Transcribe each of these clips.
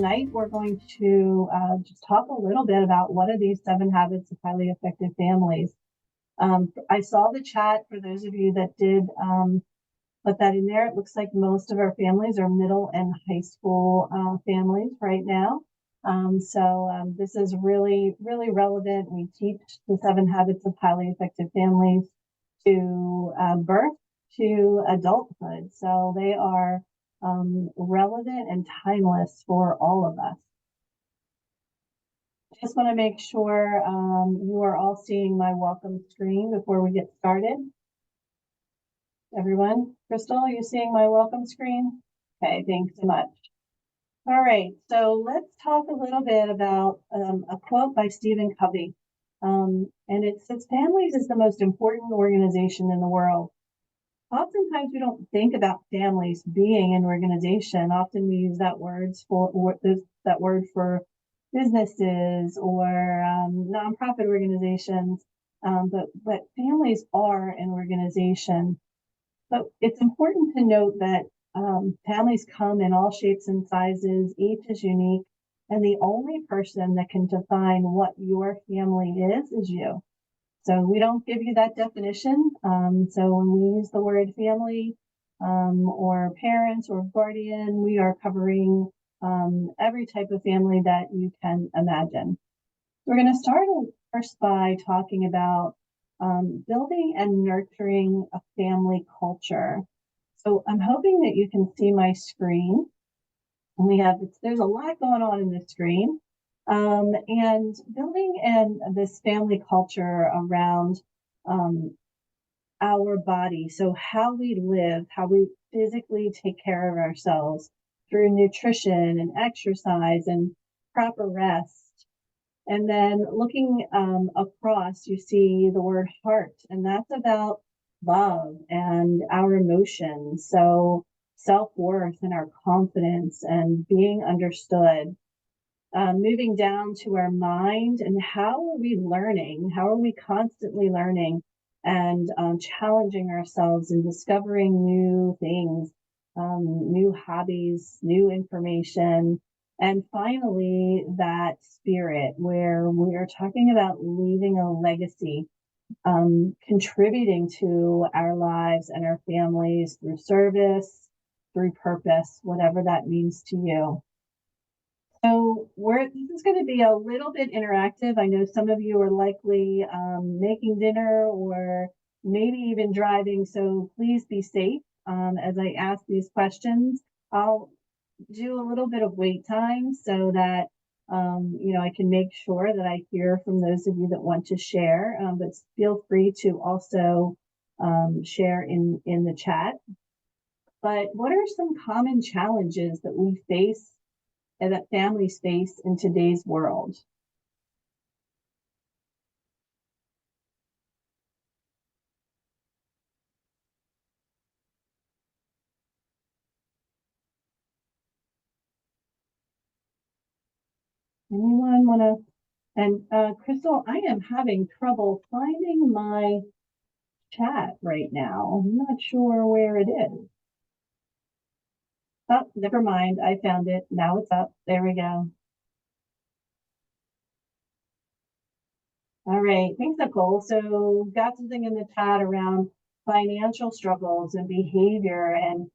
tonight we're going to just talk a little bit about what are these 7 habits of highly effective families. I saw the chat for those of you that did put that in there. It looks like most of our families are middle and high school families right now. So this is really, really relevant. We teach the 7 habits of highly effective families to birth to adulthood. So they are relevant and timeless for all of us. Just want to make sure you are all seeing my welcome screen before we get started. Everyone, Crystal, are you seeing my welcome screen? Okay, thanks so much. All right, so let's talk a little bit about a quote by Stephen Covey. And it says, families is the most important organization in the world. Oftentimes we don't think about families being an organization. Often we use that word for businesses or nonprofit organizations, but families are an organization. But it's important to note that families come in all shapes and sizes. Each is unique, and the only person that can define what your family is you. So we don't give you that definition. So when we use the word family or parents or guardian, we are covering every type of family that you can imagine. We're going to start first by talking about building and nurturing a family culture. So I'm hoping that you can see my screen. And there's a lot going on in this screen. And building this family culture around our body. So how we live, how we physically take care of ourselves through nutrition and exercise and proper rest. And then looking across, you see the word heart, and that's about love and our emotions. So self-worth and our confidence and being understood. Moving down to our mind, and how are we learning? How are we constantly learning and challenging ourselves and discovering new things, new hobbies, new information? And finally, that spirit where we are talking about leaving a legacy, contributing to our lives and our families through service, through purpose, whatever that means to you. So this is going to be a little bit interactive. I know some of you are likely making dinner or maybe even driving, so please be safe as I ask these questions. I'll do a little bit of wait time so that I can make sure that I hear from those of you that want to share, but feel free to also share in the chat. But what are some common challenges that we face and that families face in today's world? Anyone want to? And Crystal, I am having trouble finding my chat right now. I'm not sure where it is. Oh, never mind. I found it. Now it's up. There we go. All right. Thanks, Nicole. So got something in the chat around financial struggles and behavior, and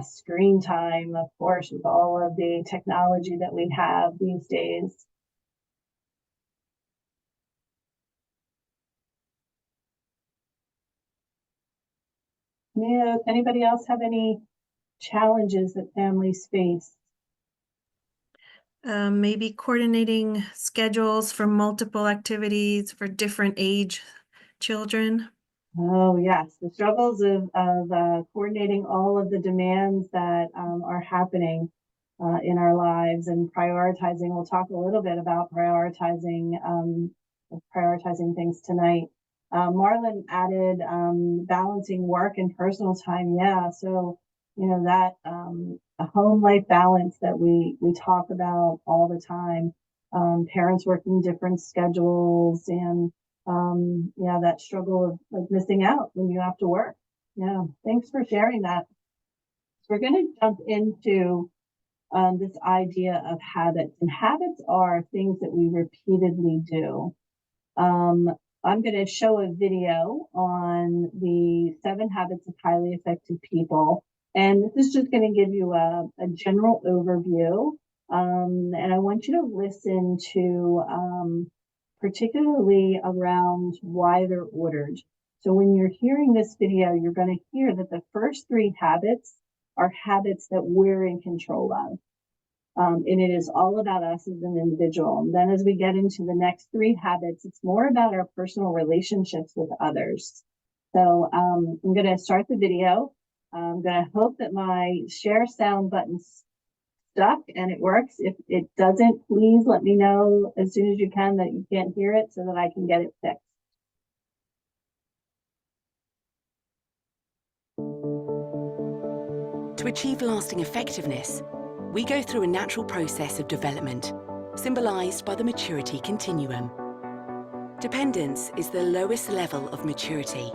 screen time, of course, with all of the technology that we have these days. Yeah, anybody else have any challenges that families face? Maybe coordinating schedules for multiple activities for different age children. Oh, yes, the struggles of coordinating all of the demands that are happening in our lives and prioritizing. We'll talk a little bit about prioritizing things tonight. Marlon added balancing work and personal time. Yeah, so that a home life balance that we talk about all the time. Parents working different schedules, and that struggle of like missing out when you have to work. Yeah, thanks for sharing that. So we're going to jump into this idea of habits. And habits are things that we repeatedly do. I'm going to show a video on the 7 habits of highly effective people. And this is just going to give you a general overview. And I want you to listen to particularly around why they're ordered. So when you're hearing this video, you're going to hear that the first 3 habits are habits that we're in control of. And it is all about us as an individual. And then as we get into the next 3 habits, it's more about our personal relationships with others. So I'm going to start the video. I'm going to hope that my share sound button's stuck and it works. If it doesn't, please let me know as soon as you can that you can't hear it so that I can get it fixed. To achieve lasting effectiveness, we go through a natural process of development, symbolized by the maturity continuum. Dependence is the lowest level of maturity.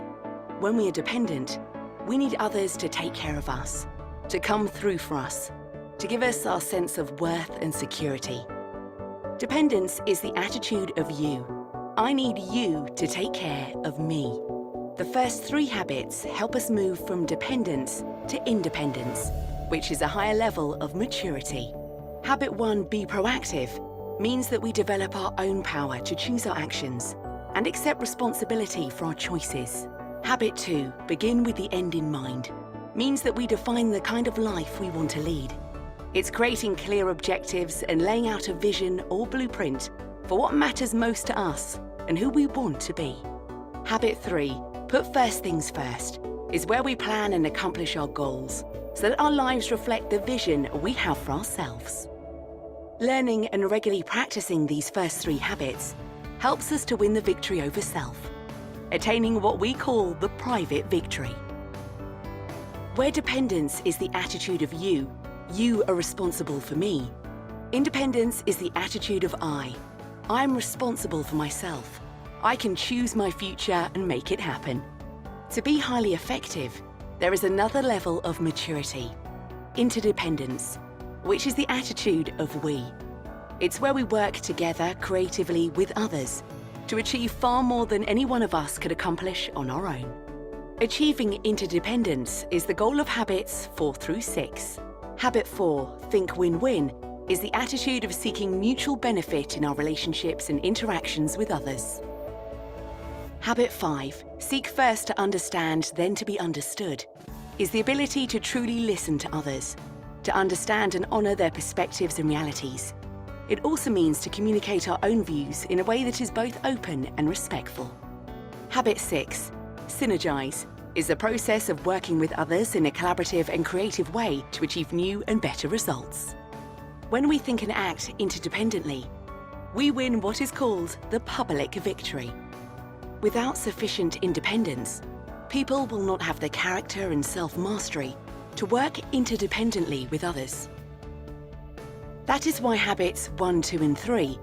When we are dependent, we need others to take care of us, to come through for us, to give us our sense of worth and security. Dependence is the attitude of you. I need you to take care of me. The first 3 habits help us move from dependence to independence, which is a higher level of maturity. Habit 1, be proactive, means that we develop our own power to choose our actions and accept responsibility for our choices. Habit 2, begin with the end in mind, means that we define the kind of life we want to lead. It's creating clear objectives and laying out a vision or blueprint for what matters most to us and who we want to be. Habit 3, put first things first, is where we plan and accomplish our goals so that our lives reflect the vision we have for ourselves. Learning and regularly practicing these first 3 habits helps us to win the victory over self, attaining what we call the private victory. Where dependence is the attitude of you are responsible for me. Independence is the attitude of I'm responsible for myself. I can choose my future and make it happen. To be highly effective, there is another level of maturity, interdependence, which is the attitude of we. It's where we work together creatively with others to achieve far more than any one of us could accomplish on our own. Achieving interdependence is the goal of habits 4 through 6. Habit 4, think win-win, is the attitude of seeking mutual benefit in our relationships and interactions with others. Habit 5, seek first to understand, then to be understood, is the ability to truly listen to others, to understand and honour their perspectives and realities. It also means to communicate our own views in a way that is both open and respectful. Habit 6, synergize, is the process of working with others in a collaborative and creative way to achieve new and better results. When we think and act interdependently, we win what is called the public victory. Without sufficient independence, people will not have the character and self-mastery to work interdependently with others. That is why habits 1, 2, and 3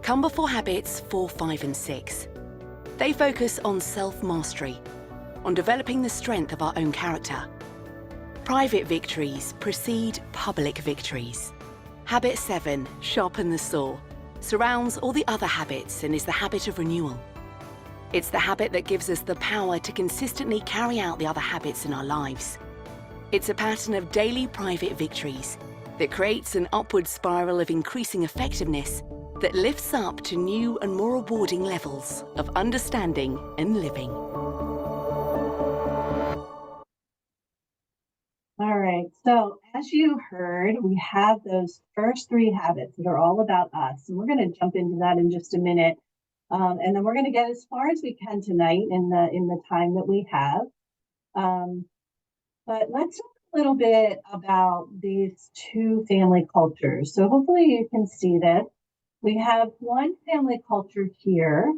come before habits 4, 5, and 6. They focus on self-mastery, on developing the strength of our own character. Private victories precede public victories. Habit 7, sharpen the saw, surrounds all the other habits and is the habit of renewal. It's the habit that gives us the power to consistently carry out the other habits in our lives. It's a pattern of daily private victories that creates an upward spiral of increasing effectiveness that lifts up to new and more rewarding levels of understanding and living. All right, so as you heard, we have those first 3 habits that are all about us, and we're going to jump into that in just a minute. And then we're going to get as far as we can tonight in the time that we have. But let's talk a little bit about these 2 family cultures. So hopefully you can see that we have one family culture here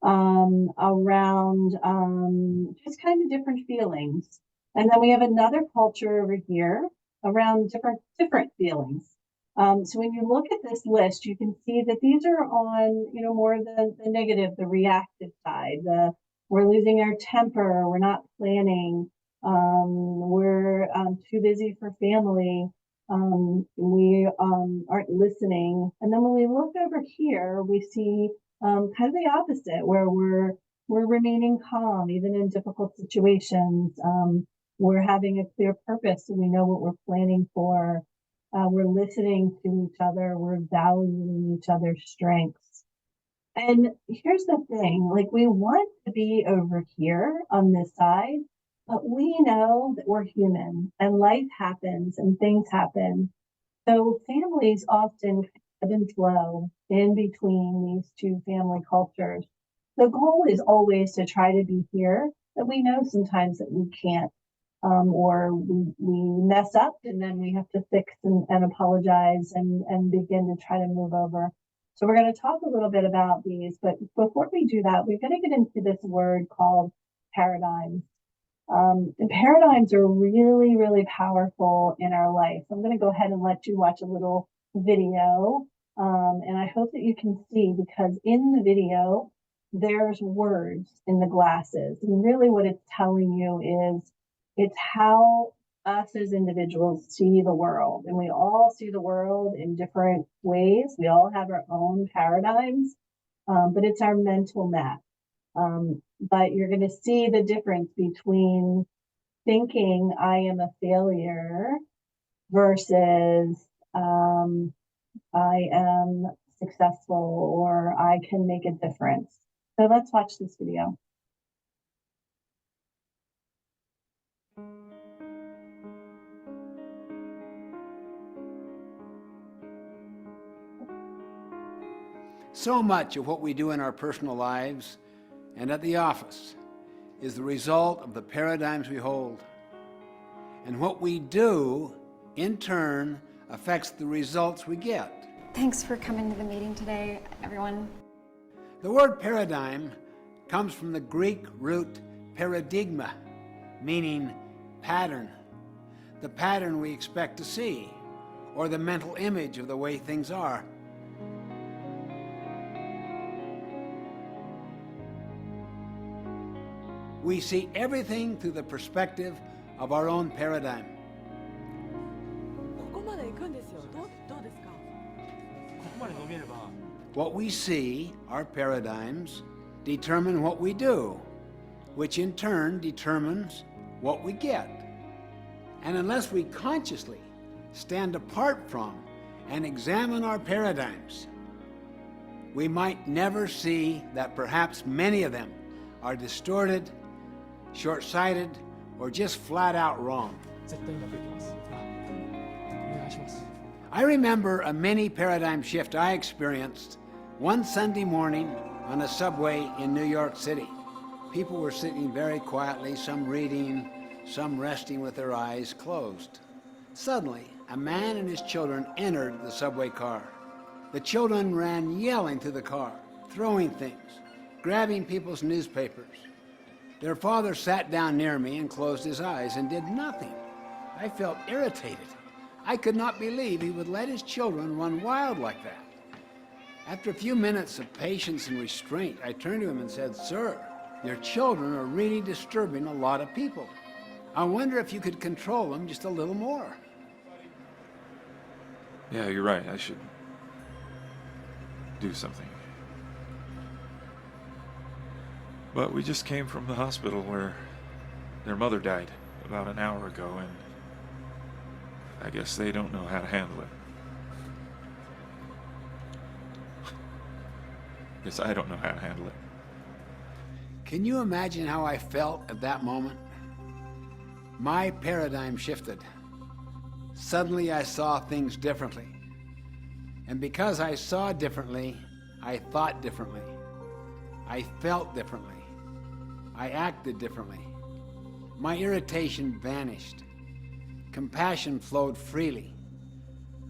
around just kind of different feelings. And then we have another culture over here around different feelings. So when you look at this list, you can see that these are on, more the negative, the reactive side. We're losing our temper. We're not planning. We're too busy for family. We aren't listening. And then when we look over here, we see kind of the opposite, where we're remaining calm even in difficult situations. We're having a clear purpose, so we know what we're planning for. We're listening to each other. We're valuing each other's strengths. And here's the thing, like, we want to be over here on this side, but we know that we're human and life happens and things happen. So families often ebb and flow in between these two family cultures. The goal is always to try to be here, but we know sometimes that we can't, or we mess up and then we have to fix and apologize and begin to try to move over. So we're going to talk a little bit about these, but before we do that, we're going to get into this word called paradigms. And paradigms are really, really powerful in our life. I'm going to go ahead and let you watch a little video. And I hope that you can see, because in the video, there's words in the glasses. And really what it's telling you is it's how us as individuals see the world. And we all see the world in different ways. We all have our own paradigms, but it's our mental map. But you're going to see the difference between thinking I am a failure versus I am successful or I can make a difference. So let's watch this video. So much of what we do in our personal lives and at the office is the result of the paradigms we hold. And what we do, in turn, affects the results we get. Thanks for coming to the meeting today, everyone. The word paradigm comes from the Greek root paradigma, meaning pattern, the pattern we expect to see, or the mental image of the way things are. We see everything through the perspective of our own paradigm. What we see, our paradigms, determine what we do, which in turn determines what we get. And unless we consciously stand apart from and examine our paradigms, we might never see that perhaps many of them are distorted, short-sighted, or just flat out wrong. I remember a mini paradigm shift I experienced one Sunday morning on a subway in New York City. People were sitting very quietly, some reading, some resting with their eyes closed. Suddenly, a man and his children entered the subway car. The children ran yelling through the car, throwing things, grabbing people's newspapers. Their father sat down near me and closed his eyes and did nothing. I felt irritated. I could not believe he would let his children run wild like that. After a few minutes of patience and restraint, I turned to him and said, "Sir, your children are really disturbing a lot of people. I wonder if you could control them just a little more." Yeah, you're right. I should do something. But we just came from the hospital where their mother died about an hour ago, and I guess they don't know how to handle it. Guess I don't know how to handle it. Can you imagine how I felt at that moment? My paradigm shifted. Suddenly I saw things differently. And because I saw differently, I thought differently. I felt differently. I acted differently. My irritation vanished. Compassion flowed freely.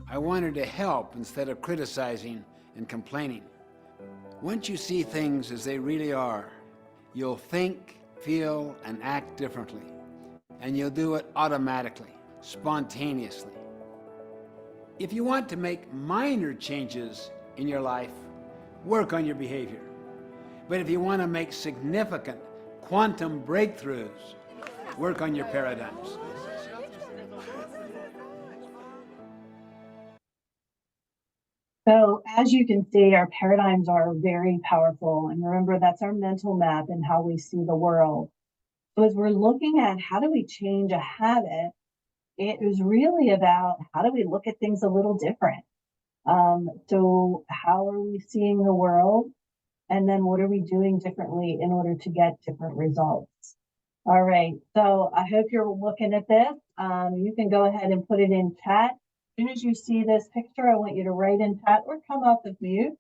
I wanted to help instead of criticizing and complaining. Once you see things as they really are, you'll think, feel, and act differently. And you'll do it automatically, spontaneously. If you want to make minor changes in your life, work on your behavior. But if you want to make significant quantum breakthroughs, work on your paradigms. So as you can see, our paradigms are very powerful. And remember, that's our mental map and how we see the world. So as we're looking at how do we change a habit, it is really about how do we look at things a little different. So how are we seeing the world? And then what are we doing differently in order to get different results? All right, so I hope you're looking at this. You can go ahead and put it in chat. As soon as you see this picture, I want you to write in chat or come off of mute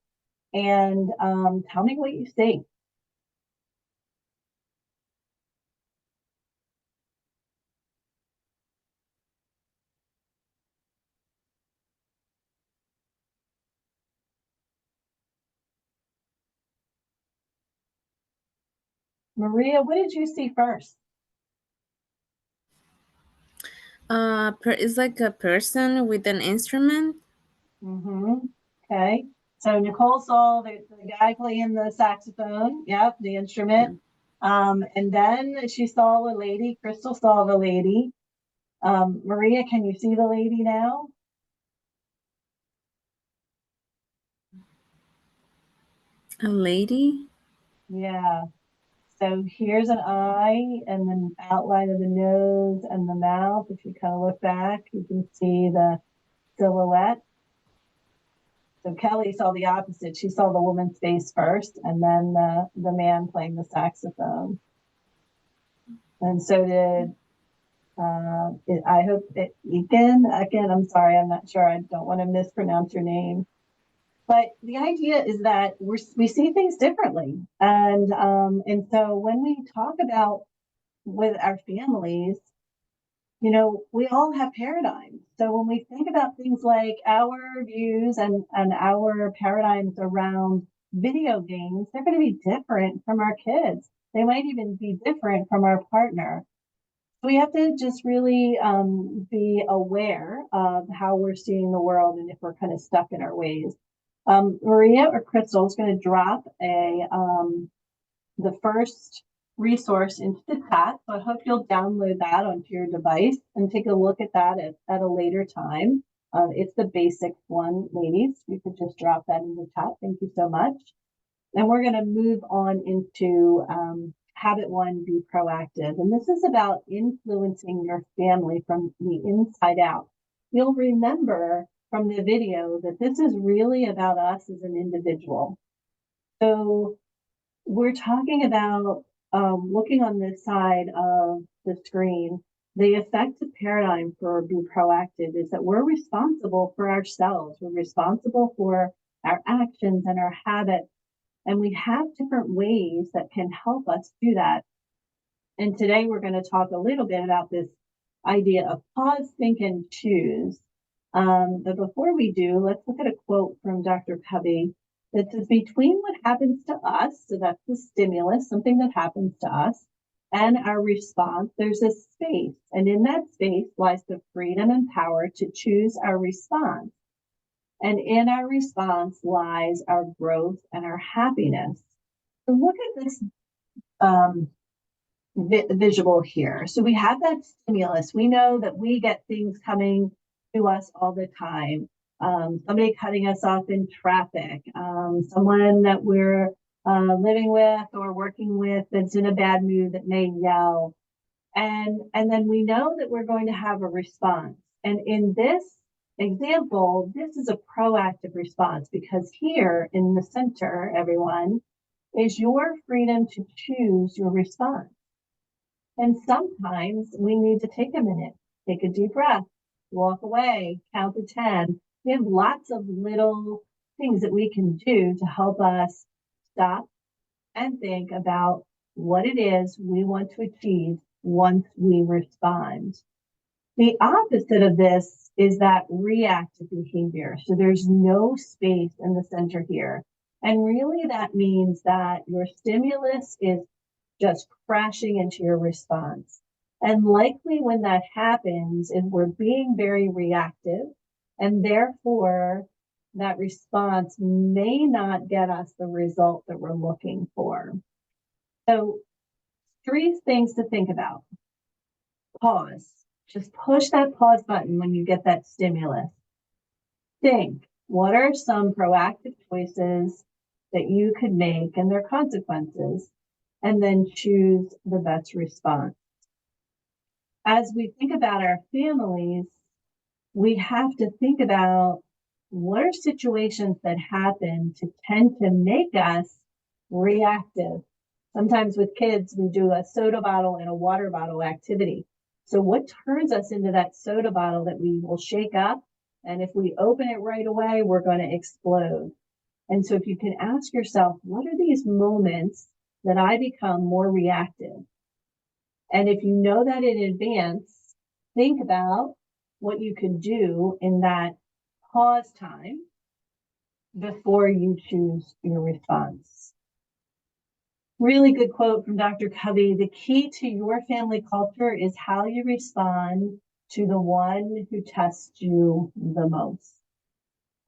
and tell me what you see. Maria, what did you see first? It's like a person with an instrument. Okay, so Nicole saw the guy playing the saxophone. Yep, the instrument. And then she saw a lady. Crystal saw the lady. Maria, can you see the lady now? A lady? Yeah. So here's an eye and the outline of the nose and the mouth. If you kind of look back, you can see the silhouette. So Kelly saw the opposite. She saw the woman's face first and then the man playing the saxophone. And so did, I hope that again, I'm sorry, I'm not sure. I don't want to mispronounce your name. But the idea is that we see things differently. And so when we talk about with our families, you know, we all have paradigms. So when we think about things like our views and our paradigms around video games, they're going to be different from our kids. They might even be different from our partner. We have to just really be aware of how we're seeing the world and if we're kind of stuck in our ways. Maria or Crystal is going to drop the first resource into the chat. So I hope you'll download that onto your device and take a look at that at a later time. It's the basic one, ladies. You could just drop that in the chat. Thank you so much. And we're going to move on into habit one, be proactive. And this is about influencing your family from the inside out. You'll remember from the video that this is really about us as an individual. So we're talking about looking on this side of the screen. The effective paradigm for be proactive is that we're responsible for ourselves. We're responsible for our actions and our habits. And we have different ways that can help us do that. And today we're going to talk a little bit about this idea of pause, think, and choose. But before we do, let's look at a quote from Dr. Covey that says, between what happens to us, so that's the stimulus, something that happens to us, and our response, there's a space. And in that space lies the freedom and power to choose our response. And in our response lies our growth and our happiness. So look at this visual here. So we have that stimulus. We know that we get things coming to us all the time. Somebody cutting us off in traffic, someone that we're living with or working with that's in a bad mood that may yell. And then we know that we're going to have a response. And in this example, this is a proactive response because here in the center, everyone, is your freedom to choose your response. And sometimes we need to take a minute, take a deep breath, walk away, count to 10. We have lots of little things that we can do to help us stop and think about what it is we want to achieve once we respond. The opposite of this is that reactive behavior. So there's no space in the center here. And really that means that your stimulus is just crashing into your response. And likely when that happens is we're being very reactive, and therefore that response may not get us the result that we're looking for. So 3 things to think about. Pause. Just push that pause button when you get that stimulus. Think, What are some proactive choices that you could make and their consequences, and then choose the best response? As we think about our families, we have to think about what are situations that happen to tend to make us reactive. Sometimes with kids, we do a soda bottle and a water bottle activity. So what turns us into that soda bottle that we will shake up? And if we open it right away, we're going to explode. And so if you can ask yourself, what are these moments that I become more reactive? And if you know that in advance, think about what you can do in that pause time before you choose your response. Really good quote from Dr. Covey. The key to your family culture is how you respond to the one who tests you the most.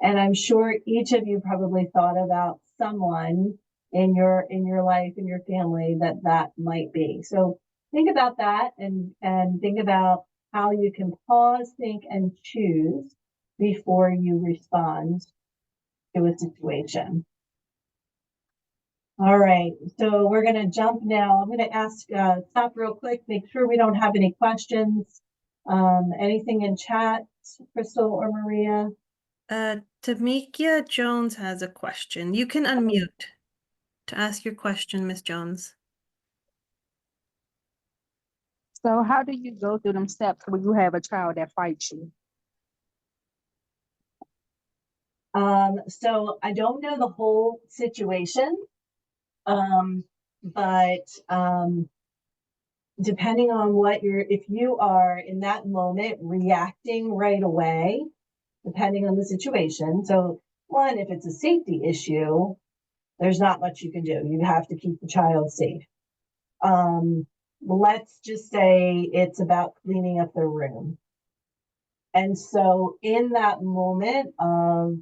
And I'm sure each of you probably thought about someone in your life, in your family, that might be. So think about that and think about how you can pause, think, and choose before you respond to a situation. All right, so we're going to jump now. I'm going to ask, stop real quick, make sure we don't have any questions. Anything in chat, Crystal or Maria? Tamikia Jones has a question. You can unmute to ask your question, Miss Jones. So how do you go through them steps when you have a child that fights you? So I don't know the whole situation, but depending on what if you are in that moment reacting right away, depending on the situation. So one, if it's a safety issue, there's not much you can do. You have to keep the child safe. Let's just say it's about cleaning up their room. And so in that moment of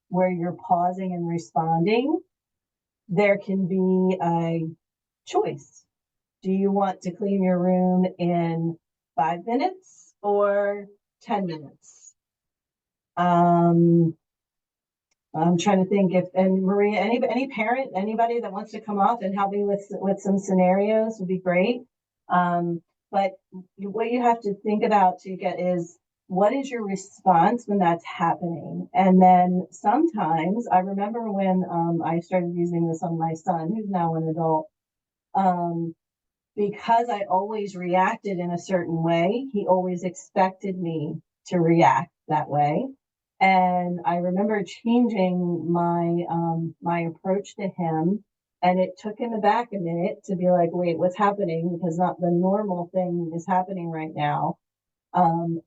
where you're pausing and responding, there can be a choice. Do you want to clean your room in 5 minutes or 10 minutes? I'm trying to think and Maria, any parent, anybody that wants to come up and help me with some scenarios would be great. But what you have to think about to get is, what is your response when that's happening? And then sometimes I remember when I started using this on my son, who's now an adult, because I always reacted in a certain way, he always expected me to react that way. And I remember changing my approach to him, and it took him aback a minute to be like, wait, what's happening? Because not the normal thing is happening right now. And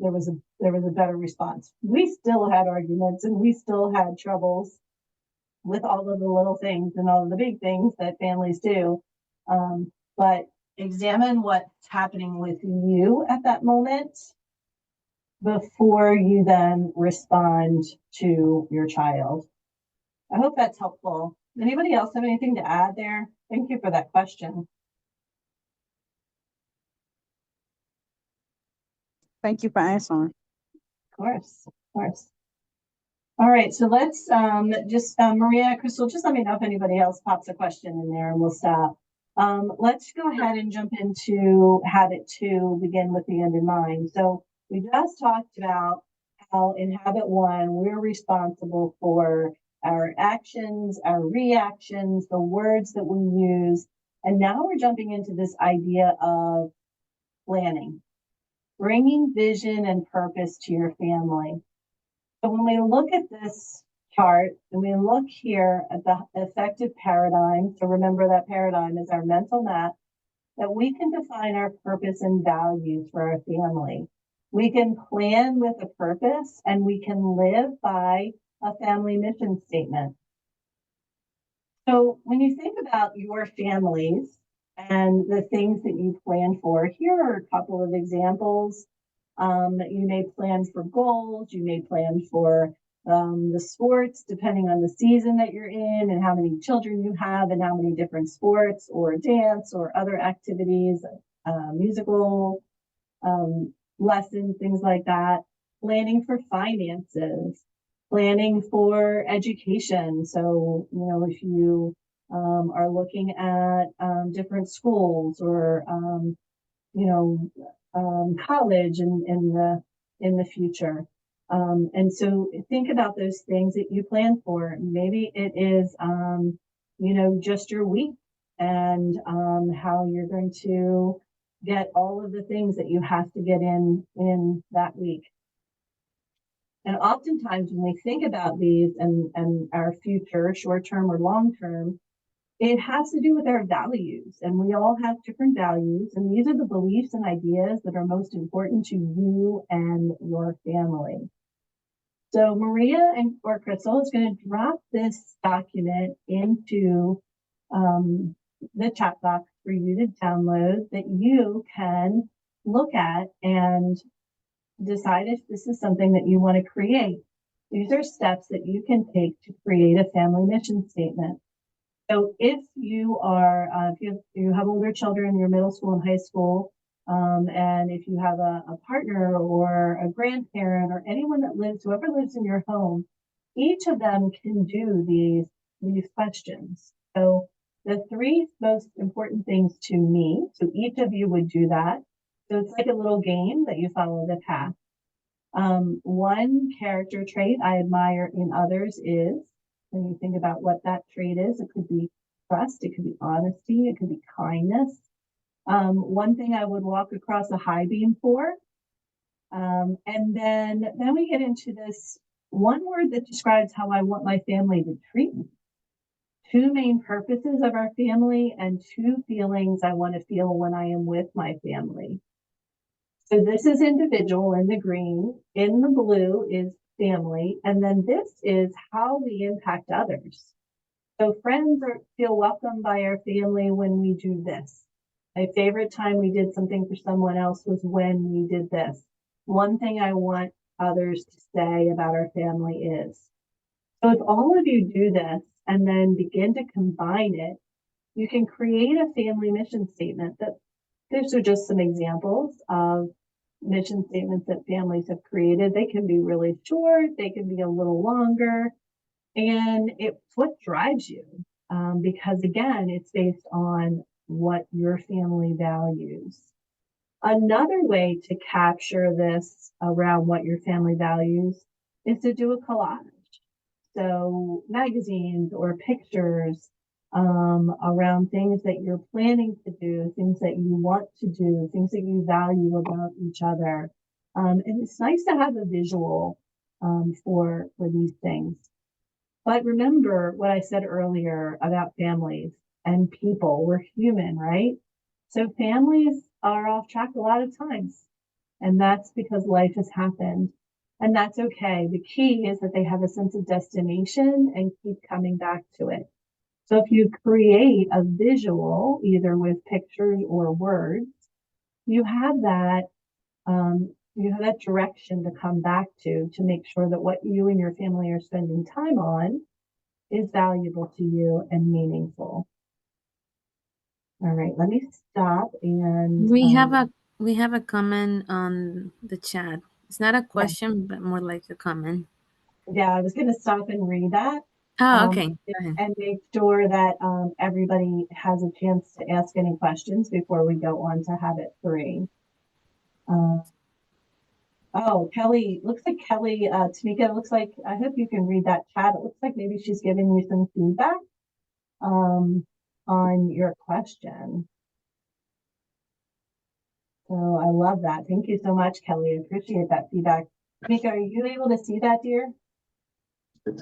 there was a better response. We still had arguments and we still had troubles with all of the little things and all of the big things that families do. But examine what's happening with you at that moment before you then respond to your child. I hope that's helpful. Anybody else have anything to add there? Thank you for that question. Thank you for answering. Of course. All right, so let's just, Maria, Crystal, just let me know if anybody else pops a question in there and we'll stop. Let's go ahead and jump into habit 2, begin with the end in mind. So we just talked about how in habit 1, we're responsible for our actions, our reactions, the words that we use. And now we're jumping into this idea of planning, bringing vision and purpose to your family. So when we look at this chart and we look here at the effective paradigm, so remember that paradigm is our mental map, that we can define our purpose and values for our family. We can plan with a purpose and we can live by a family mission statement. So when you think about your families and the things that you plan for, here are a couple of examples. You may plan for goals, you may plan for the sports, depending on the season that you're in and how many children you have and how many different sports or dance or other activities, musical lessons, things like that. planning for finances, planning for education. So, if you are looking at different schools or, college in the future. And so think about those things that you plan for. Maybe it is, just your week and how you're going to get all of the things that you have to get in that week. And oftentimes when we think about these and our future, short-term or long-term, it has to do with our values, and we all have different values, and these are the beliefs and ideas that are most important to you and your family. So Maria or Crystal is going to drop this document into the chat box for you to download that you can look at and decide if this is something that you want to create. These are steps that you can take to create a family mission statement. So if you are, if you have older children, you're middle school and high school, and if you have a partner or a grandparent or anyone that whoever lives in your home, each of them can do these questions. So the 3 most important things to me, so each of you would do that. So it's like a little game that you follow the path. One character trait I admire in others is, when you think about what that trait is, it could be trust, it could be honesty, it could be kindness. One thing I would walk across a high beam for. And then we get into this one word that describes how I want my family to treat me. 2 main purposes of our family and 2 feelings I want to feel when I am with my family. So this is individual in the green, in the blue is family, and then this is how we impact others. So friends feel welcomed by our family when we do this. My favorite time we did something for someone else was when we did this. One thing I want others to say about our family is. So if all of you do this and then begin to combine it, you can create a family mission statement. These are just some examples of mission statements that families have created. They can be really short, they can be a little longer, and it's what drives you. Because again, it's based on what your family values. Another way to capture this around what your family values is to do a collage. So magazines or pictures around things that you're planning to do, things that you want to do, things that you value about each other. And it's nice to have a visual for these things. But remember what I said earlier about families and people. We're human, right? So families are off track a lot of times. And that's because life has happened. And that's okay. The key is that they have a sense of destination and keep coming back to it. So if you create a visual, either with pictures or words, you have that direction to come back to make sure that what you and your family are spending time on is valuable to you and meaningful. All right, let me stop and we have a comment on the chat. It's not a question, but more like a comment. Yeah, I was going to stop and read that. Oh, okay. Go ahead. And make sure that everybody has a chance to ask any questions before we go on to habit 3. Oh, Kelly, looks like Kelly, Tamika, looks like, I hope you can read that chat. It looks like maybe she's giving you some feedback on your question. So I love that. Thank you so much, Kelly. I appreciate that feedback. Tamika, are you able to see that, dear? Wait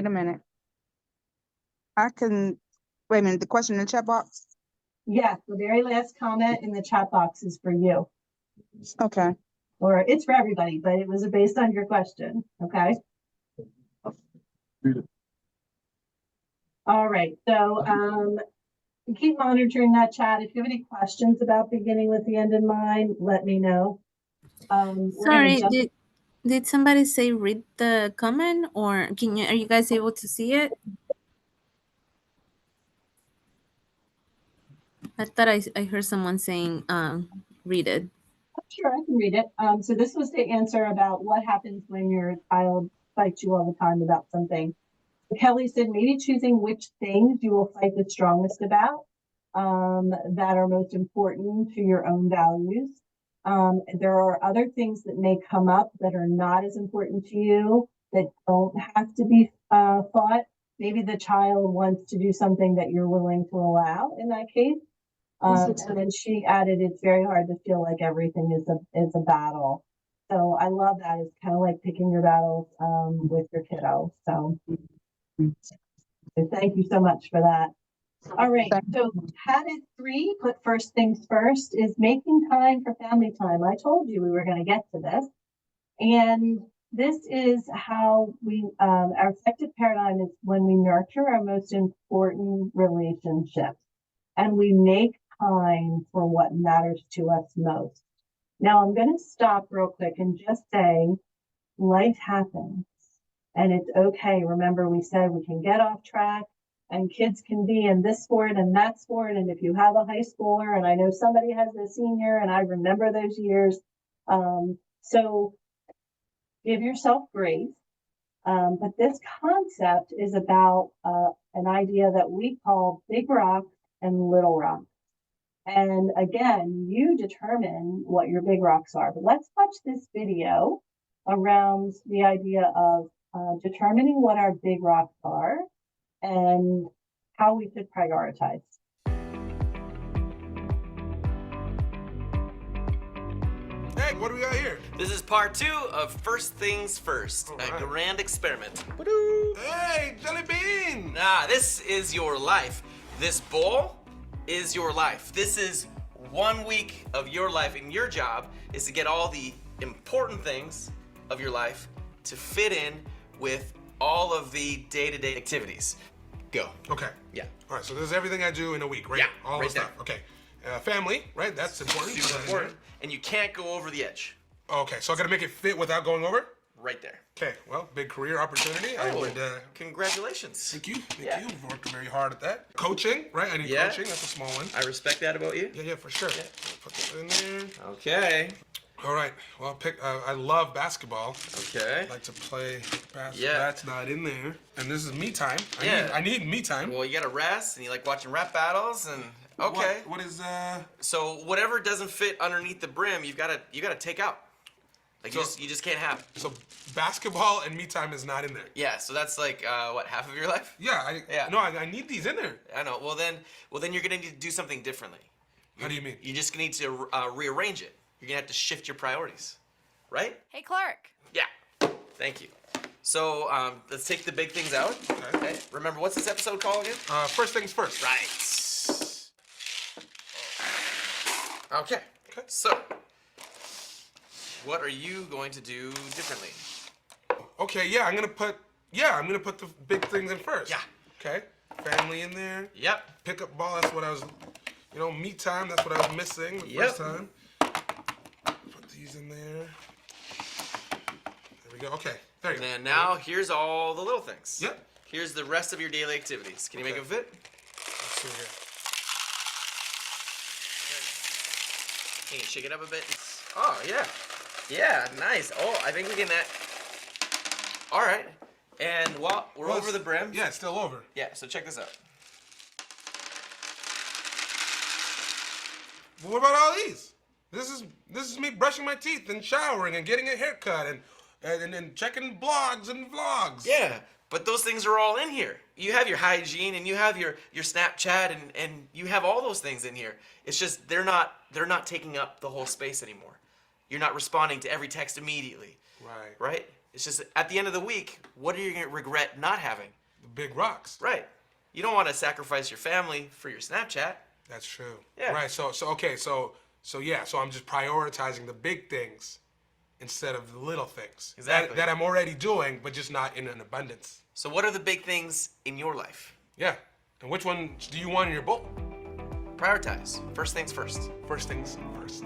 a minute. Wait a minute, the question in the chat box? Yes, the very last comment in the chat box is for you. Okay. Or it's for everybody, but it was based on your question, okay? All right, so keep monitoring that chat. If you have any questions about beginning with the end in mind, let me know. Sorry, did somebody say read the comment, or are you guys able to see it? I thought I heard someone saying read it. Sure, I can read it. So this was to answer about what happens when your child fights you all the time about something. Kelly said maybe choosing which things you will fight the strongest about that are most important to your own values. There are other things that may come up that are not as important to you that don't have to be fought. Maybe the child wants to do something that you're willing to allow in that case. And then she added, it's very hard to feel like everything is a battle. So I love that. It's kind of like picking your battles with your kiddo. So thank you so much for that. All right, so habit 3, put first things first, is making time for family time. I told you we were going to get to this. And this is how we, our effective paradigm is when we nurture our most important relationships and we make time for what matters to us most. Now, I'm going to stop real quick and just say life happens and it's okay. Remember, we said we can get off track and kids can be in this sport and that sport. And if you have a high schooler, and I know somebody has a senior, and I remember those years. So give yourself grace. But this concept is about an idea that we call big rocks and little rocks. And again, you determine what your big rocks are. But let's watch this video around the idea of determining what our big rocks are and how we should prioritize. Hey, what do we got here? This is part 2 of First Things First, a grand experiment. Hey, Jelly Bean! Nah, this is your life. This bowl is your life. This is 1 week of your life, and your job is to get all the important things of your life to fit in with all of the day-to-day activities. Go. Okay. Yeah. All right, so this is everything I do in a week, right? Yeah, all right the stuff. there. Okay. Family, right? That's important. Super important. And you can't go over the edge. Okay, so I gotta make it fit without going over? Right there. Okay, well, big career opportunity. I would. Congratulations. Thank you. Thank you. We've worked very hard at that. Coaching, right? I need coaching. That's a small one. I respect that about you. Yeah, for sure. Yeah. Put that in there. Okay. All right. Well, I love basketball. Okay. I like to play basketball. Yeah. That's not in there. And this is me time. Yeah. I need me time. Well, you gotta rest, and you like watching rap battles, and okay. What is So whatever doesn't fit underneath the brim, you gotta take out. Like you just can't have it. So basketball and me time is not in there. Yeah. So that's like what, half of your life? Yeah. I need these in there. I know. Well then you're gonna need to do something differently. How do you mean? You just need to rearrange it. You're gonna have to shift your priorities, right? Hey, Clark. Yeah. Thank you. So let's take the big things out. Okay. Remember, what's this episode called again? First things first. Right. Okay. So, what are you going to do differently? Okay. Yeah. I'm gonna put the big things in first. Yeah. Okay. Family in there. Yep. Pick up ball. That's what I was. Me time. That's what I was missing the first time. Put these in there. There we go. Okay. There you go. And now here's all the little things. Yep. Here's the rest of your daily activities. Can you make them fit? Let's see here. Can you shake it up a bit? Oh, yeah. Yeah, nice. Oh, I think we can... All right. And while we're over the brim... Yeah, it's still over. Yeah, so check this out. But what about all these? This is me brushing my teeth and showering and getting a haircut and checking blogs and vlogs. Yeah, but those things are all in here. You have your hygiene and you have your Snapchat and you have all those things in here. It's just they're not taking up the whole space anymore. You're not responding to every text immediately. Right. Right? It's just at the end of the week, what are you going to regret not having? The big rocks. Right. You don't want to sacrifice your family for your Snapchat. That's true. Yeah. Right. So I'm just prioritizing the big things instead of the little things. Exactly. That I'm already doing, but just not in an abundance. So what are the big things in your life? Yeah. And which one do you want in your bowl? Prioritize. First things first. First things first.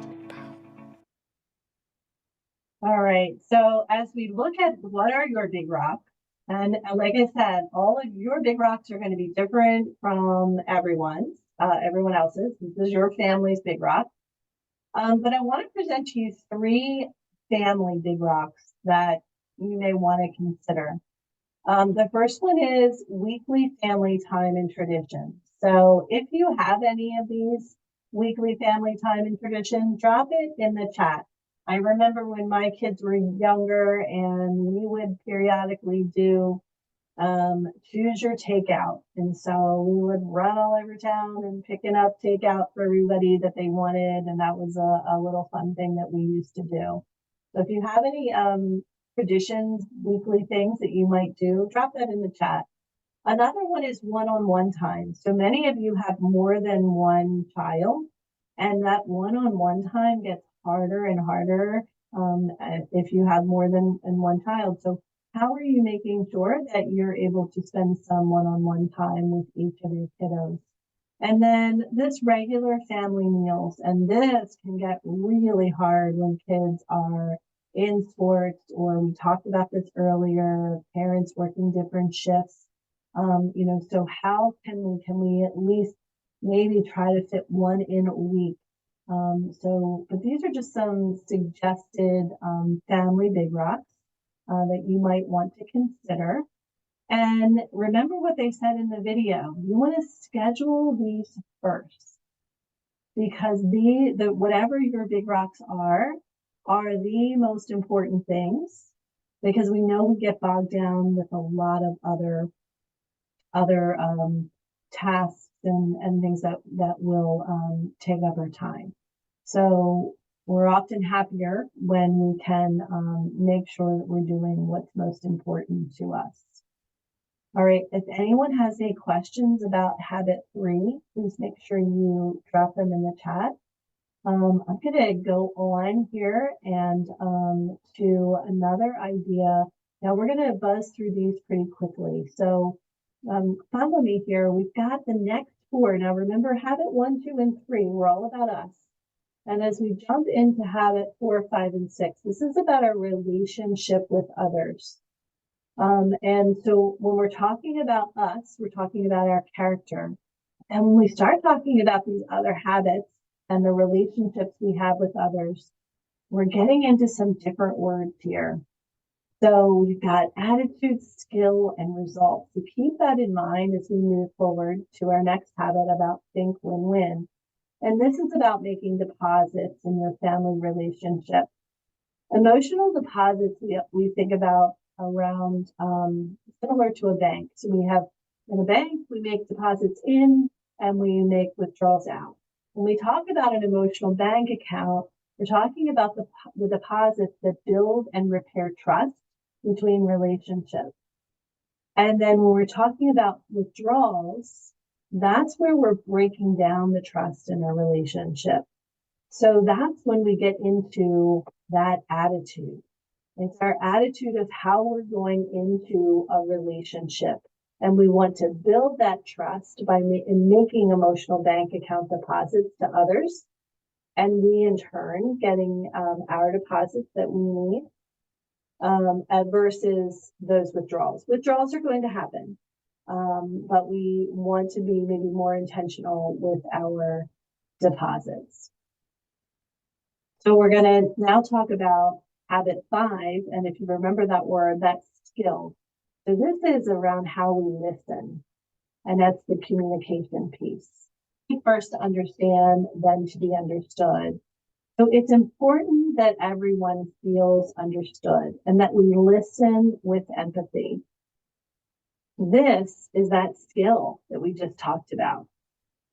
All right. So as we look at what are your big rocks, and like I said, all of your big rocks are going to be different from everyone else's. This is your family's big rock. But I want to present to you 3 family big rocks that you may want to consider. The first one is weekly family time and tradition. So if you have any of these weekly family time and tradition, drop it in the chat. I remember when my kids were younger and we would periodically do choose your takeout. And so we would run all over town and picking up takeout for everybody that they wanted. And that was a little fun thing that we used to do. So if you have any traditions, weekly things that you might do, drop that in the chat. Another one is one-on-one time. So many of you have more than one child, and that one-on-one time gets harder and harder if you have more than one child. So how are you making sure that you're able to spend some one-on-one time with each of your kiddos? And then this regular family meals, and this can get really hard when kids are in sports, or we talked about this earlier, parents working different shifts. So how can we at least maybe try to fit one in a week? But these are just some suggested family big rocks that you might want to consider. And remember what they said in the video. You want to schedule these first, because the whatever your big rocks are the most important things, because we know we get bogged down with a lot of other tasks and things that will take up our time. So we're often happier when we can make sure that we're doing what's most important to us. All right, if anyone has any questions about habit 3, please make sure you drop them in the chat. I'm going to go on here and to another idea. Now we're going to buzz through these pretty quickly. So follow me here. We've got the next 4. Now remember, habit 1, 2, and 3 were all about us. And as we jump into habit 4, 5, and 6, this is about our relationship with others. And so when we're talking about us, we're talking about our character. And when we start talking about these other habits and the relationships we have with others, we're getting into some different words here. So we've got attitude, skill, and results. So keep that in mind as we move forward to our next habit about think win-win. And this is about making deposits in your family relationship. Emotional deposits we think about around similar to a bank. So we have in a bank, we make deposits in and we make withdrawals out. When we talk about an emotional bank account, we're talking about the deposits that build and repair trust between relationships. And then when we're talking about withdrawals, that's where we're breaking down the trust in our relationship. So that's when we get into that attitude. It's our attitude of how we're going into a relationship. And we want to build that trust by making emotional bank account deposits to others. And we, in turn, getting our deposits that we need versus those withdrawals. Withdrawals are going to happen, but we want to be maybe more intentional with our deposits. So we're going to now talk about habit 5. And if you remember that word, that's skill. So this is around how we listen. And that's the communication piece. First to understand, then to be understood. So it's important that everyone feels understood and that we listen with empathy. This is that skill that we just talked about.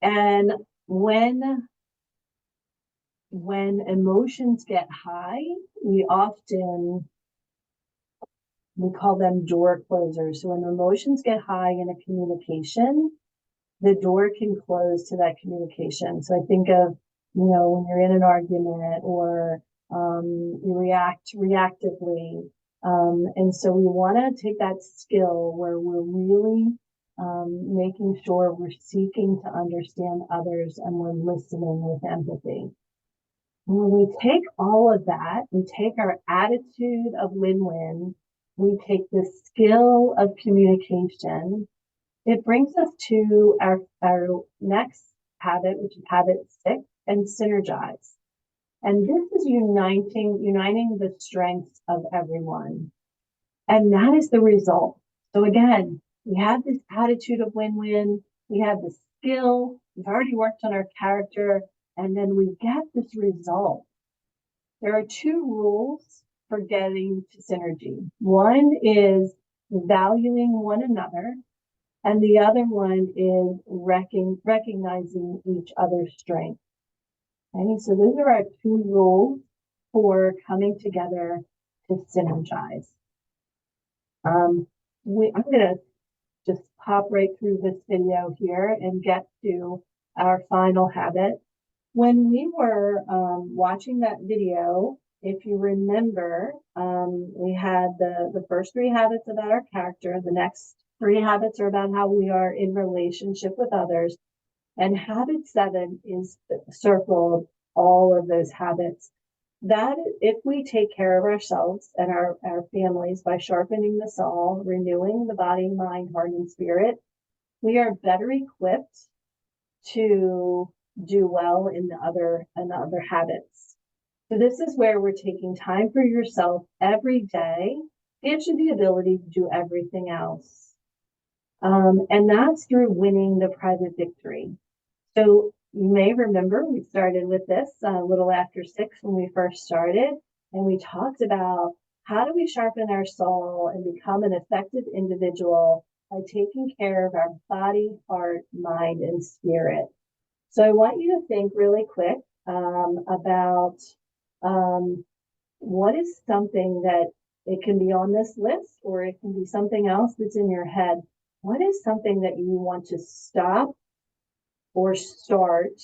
And when emotions get high, we call them door closers. So when emotions get high in a communication, the door can close to that communication. So I think of, when you're in an argument or you react reactively. And so we want to take that skill where we're really making sure we're seeking to understand others and we're listening with empathy. When we take all of that, we take our attitude of win-win, we take the skill of communication, it brings us to our next habit, which is habit 6, and synergize. And this is uniting the strengths of everyone. And that is the result. So again, we have this attitude of win-win. We have the skill. We've already worked on our character. And then we get this result. There are two rules for getting to synergy. One is valuing one another, and the other one is recognizing each other's strengths. Okay, so those are our two rules for coming together to synergize. I'm going to just pop right through this video here and get to our final habit. When we were watching that video, if you remember, we had the first 3 habits about our character. The next 3 habits are about how we are in relationship with others. And habit 7 is circled all of those habits. That if we take care of ourselves and our families by sharpening the saw, renewing the body, mind, heart, and spirit, we are better equipped to do well in the other habits. So this is where we're taking time for yourself every day gives you the ability to do everything else. And that's through winning the private victory. So you may remember we started with this a little after 6 when we first started, and we talked about how do we sharpen our soul and become an effective individual by taking care of our body, heart, mind, and spirit. So I want you to think really quick about what is something that it can be on this list, or it can be something else that's in your head. What is something that you want to stop or start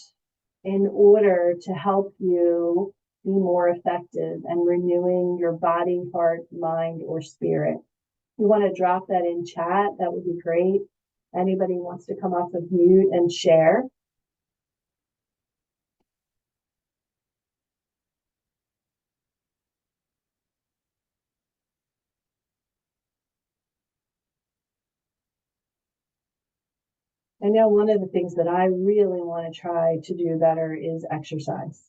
in order to help you be more effective and renewing your body, heart, mind, or spirit? If you want to drop that in chat, that would be great. Anybody wants to come off of mute and share? I know one of the things that I really want to try to do better is exercise.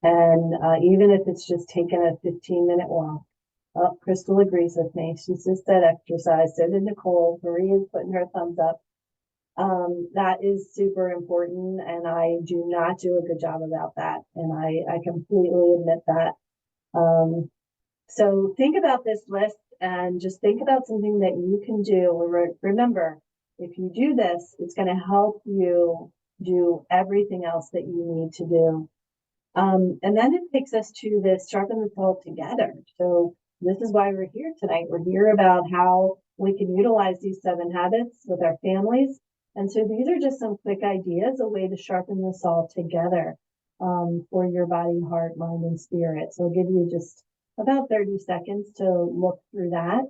And even if it's just taking a 15-minute walk. Oh, Crystal agrees with me. She just said exercise. So did Nicole. Maria's putting her thumbs up. That is super important, and I do not do a good job about that. And I completely admit that. So think about this list and just think about something that you can do. Remember, if you do this, it's going to help you do everything else that you need to do. And then it takes us to this sharpen the saw together. So this is why we're here tonight. We're here about how we can utilize these 7 habits with our families. And so these are just some quick ideas, a way to sharpen the saw together for your body, heart, mind, and spirit. So I'll give you just about 30 seconds to look through that.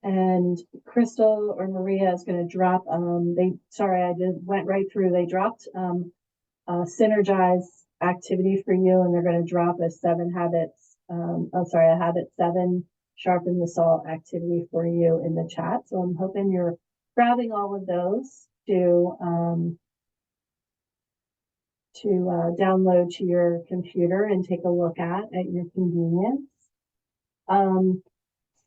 And Crystal or Maria is going to drop, went right through. They dropped Synergize activity for you, and they're going to drop a 7 habits, a habit 7 sharpen the saw activity for you in the chat. So I'm hoping you're grabbing all of those to download to your computer and take a look at your convenience.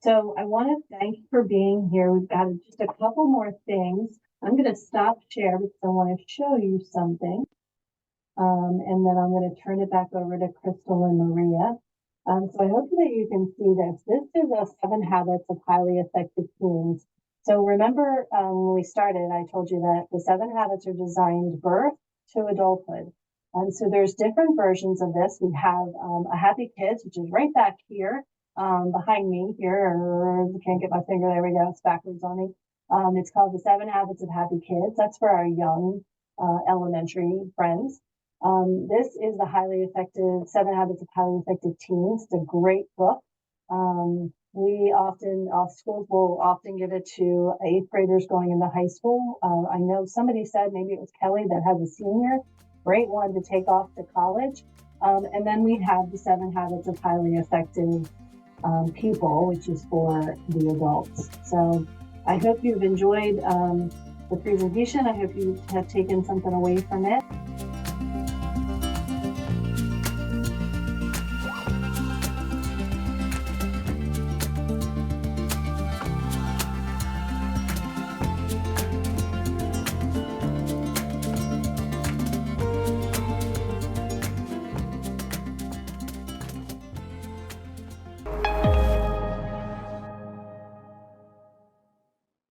So I want to thank you for being here. We've got just a couple more things. I'm going to stop share because I want to show you something. And then I'm going to turn it back over to Crystal and Maria. So I hope that you can see this. This is a 7 habits of highly effective teens. So remember when we started, I told you that the 7 habits are designed birth to adulthood. And so there's different versions of this. We have a Happy Kids, which is right back here behind me here. I can't get my finger. There we go. It's backwards on me. It's called the 7 Habits of Happy Kids. That's for our young elementary friends. This is the highly effective 7 Habits of Highly Effective Teens. It's a great book. Schools will often give it to 8th graders going into high school. I know somebody said, maybe it was Kelly, that has a senior, great one to take off to college. And then we have the 7 habits of highly effective people, which is for the adults. So I hope you've enjoyed the presentation. I hope you have taken something away from it.